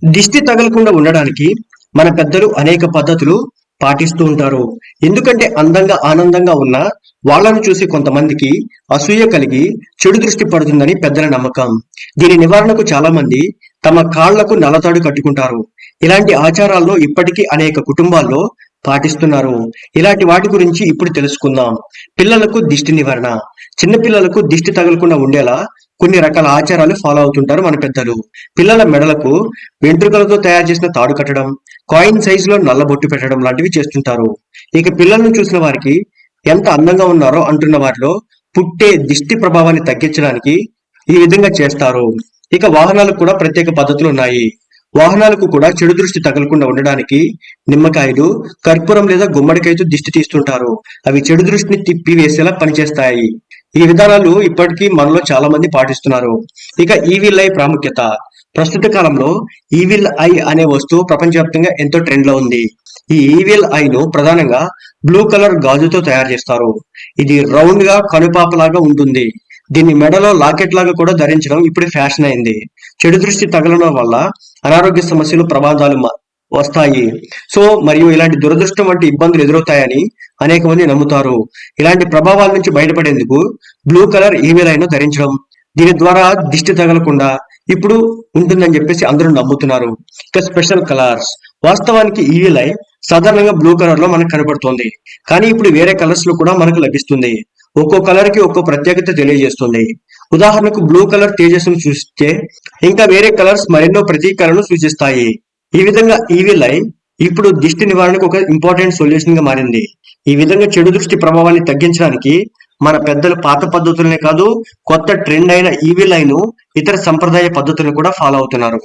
దిష్టి తగలకుండా ఉండడానికి మన పెద్దలు అనేక పద్ధతులు పాటిస్తూ ఉంటారు. ఎందుకంటే అందంగా ఆనందంగా ఉన్న వాళ్ళను చూసి కొంతమందికి అసూయ కలిగి చెడు దృష్టి పడుతుందని పెద్దల నమ్మకం. దీని నివారణకు చాలా మంది తమ కాళ్లకు నల్లతాడు కట్టుకుంటారు. ఇలాంటి ఆచారాలను ఇప్పటికీ అనేక కుటుంబాల్లో పాటిస్తున్నారు. ఇలాంటి వాటి గురించి ఇప్పుడు తెలుసుకుందాం. పిల్లలకు దిష్టి నివారణ. చిన్నపిల్లలకు దిష్టి తగలకుండా ఉండేలా కొన్ని రకాల ఆచారాలు ఫాలో అవుతుంటారు మన పెద్దలు. పిల్లల మెడలకు వెంట్రుకలతో తయారు చేసిన తాడు కట్టడం, కాయిన్ సైజులో నల్ల బొట్టు పెట్టడం లాంటివి చేస్తుంటారు. ఇక పిల్లలను చూసిన వారికి ఎంత అందంగా ఉన్నారో అంటున్న వారిలో పుట్టే దిష్టి ప్రభావాన్ని తగ్గించడానికి ఈ విధంగా చేస్తారు. ఇక వాహనాలకు కూడా ప్రత్యేక పద్ధతులు ఉన్నాయి. వాహనాలకు కూడా చెడు దృష్టి తగలకుండా ఉండడానికి నిమ్మకాయలు, కర్పూరం లేదా గుమ్మడికాయతో దిష్టి తీస్తుంటారు. అవి చెడు దృష్టిని తిప్పి వేసేలా పనిచేస్తాయి. ఈ విధానాలు ఇప్పటికీ మనలో చాలా మంది పాటిస్తున్నారు. ఇక ఈవిల్ ఐ ప్రాముఖ్యత. ప్రస్తుత కాలంలో ఈవిల్ ఐ అనే వస్తువు ప్రపంచవ్యాప్తంగా ఎంతో ట్రెండ్ లో ఉంది. ఈ ఈవిల్ ఐ ను ప్రధానంగా బ్లూ కలర్ గాజుతో తయారు చేస్తారు. ఇది రౌండ్ గా కనుపాపలాగా ఉంటుంది. దీన్ని మెడలో లాకెట్ లాగా కూడా ధరించడం ఇప్పుడు ఫ్యాషన్ అయింది. చెడు దృష్టి తగలడం వల్ల అనారోగ్య సమస్యలు, ప్రమాదాలు వస్తాయి. సో మరియు ఇలాంటి దురదృష్టం వంటి ఇబ్బందులు ఎదురవుతాయని అనేక మంది నమ్ముతారు. ఇలాంటి ప్రభావాల నుంచి బయటపడేందుకు బ్లూ కలర్ ఈవిల్ ఐను ధరించడం, దీని ద్వారా దిష్టి తగలకుండా ఇప్పుడు ఉంటుందని చెప్పేసి అందరూ నమ్ముతున్నారు. ఇక స్పెషల్ కలర్స్. వాస్తవానికి ఈవిల్ ఐ సాధారణంగా బ్లూ కలర్ లో మనకు కనబడుతుంది. కానీ ఇప్పుడు వేరే కలర్స్ లో కూడా మనకు లభిస్తుంది. ఒక్కో కలర్ కి ఒక్కో ప్రత్యేకత తెలియజేస్తుంది. ఉదాహరణకు బ్లూ కలర్ తేజస్సును సూచిస్తే, ఇంకా వేరే కలర్స్ మరెన్నో ప్రతీకలను సూచిస్తాయి. ఈ విధంగా ఈవిల్ ఐ ఇప్పుడు దిష్టి నివారణకు ఒక ఇంపార్టెంట్ సొల్యూషన్ గా మారింది. ఈ విధంగా చెడు దృష్టి ప్రభావాన్ని తగ్గించడానికి మన పెద్దలు పాత పద్ధతులనే కాదు, కొత్త ట్రెండ్ అయిన ఈవిల్ ఐ ను, ఇతర సంప్రదాయ పద్ధతులను కూడా ఫాలో అవుతున్నారు.